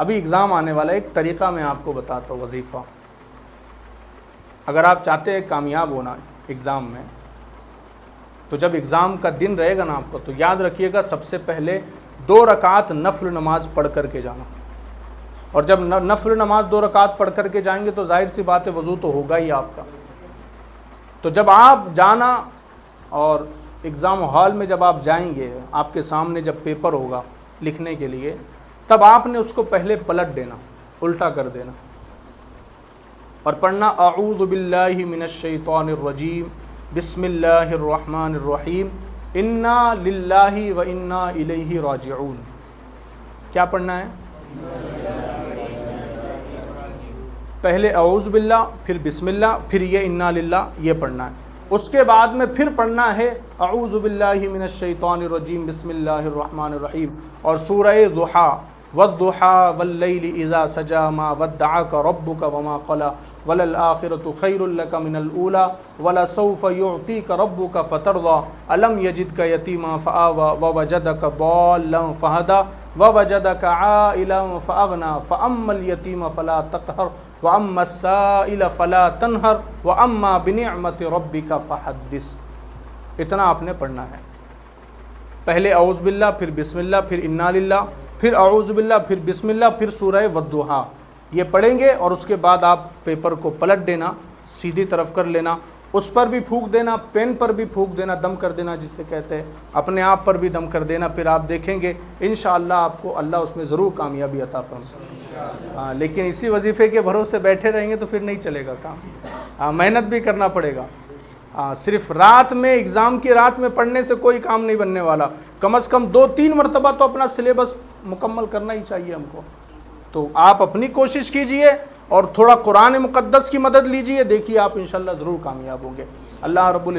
ابھی اگزام آنے والا ہے، ایک طریقہ میں آپ کو بتاتا ہوں وظیفہ. اگر آپ چاہتے ہیں کامیاب ہونا اگزام میں، تو جب اگزام کا دن رہے گا نا آپ کو، تو یاد رکھیے گا سب سے پہلے 2 رکعت نفل نماز پڑھ کر کے جانا. اور جب نفل نماز 2 رکعت پڑھ کر کے جائیں گے تو ظاہر سی بات ہے وضو تو ہوگا ہی آپ کا. تو جب آپ جانا اور اگزام ہال میں جب آپ جائیں گے، آپ کے سامنے جب پیپر ہوگا لکھنے کے لیے، تب آپ نے اس کو پہلے پلٹ دینا، الٹا کر دینا اور پڑھنا اعوذ باللہ من الشیطان الرجیم بسم اللہ الرحمن الرحیم انا للہ و انا الیہ راجعون. کیا پڑھنا ہے؟ پہلے اعوذ باللہ، پھر بسم اللہ، پھر یہ انا للہ، یہ پڑھنا ہے. اس کے بعد میں پھر پڑھنا ہے اعوذ باللہ من الشیطان الرجیم بسم اللہ الرحمن الرحیم اور سورہ ضحیٰ والضحیٰ واللیل اذا سجا ما ودعک ربک وما قلی وللآخرۃ خیر لک من الاولی ولسوف یعطیک ربک فترضی الم یجدک یتیما فآوی ووجدک ضالا فہدی ووجدک عائلا فاغنی فاما الیتیم فلا تقہر وَأَمَّا السَّائِلَ فَلَا تَنْهَرْ وَأَمَّا بِنِعْمَةِ رَبِّكَ فَحَدِّثْ. اتنا آپ نے پڑھنا ہے. پہلے اعوذ باللہ، پھر بسم اللہ، پھر انا للہ، پھر اعوذ باللہ، پھر بسم اللہ، پھر سورہ والضحیٰ. یہ پڑھیں گے اور اس کے بعد آپ پیپر کو پلٹ دینا، سیدھی طرف کر لینا، اس پر بھی پھونک دینا، پین پر بھی پھونک دینا، دم کر دینا جسے کہتے ہیں، اپنے آپ پر بھی دم کر دینا. پھر آپ دیکھیں گے انشاءاللہ آپ کو اللہ اس میں ضرور کامیابی عطا فرمائے. لیکن اسی وظیفے کے بھروسے بیٹھے رہیں گے تو پھر نہیں چلے گا کام. محنت بھی کرنا پڑے گا. صرف رات میں ایگزام کی رات میں پڑھنے سے کوئی کام نہیں بننے والا. کم از کم 2-3 مرتبہ تو اپنا سلیبس مکمل کرنا ہی چاہیے ہم کو. تو آپ اپنی کوشش کیجئے اور تھوڑا قرآن مقدس کی مدد لیجئے، دیکھیے آپ انشاءاللہ ضرور کامیاب ہوں گے. اللہ رب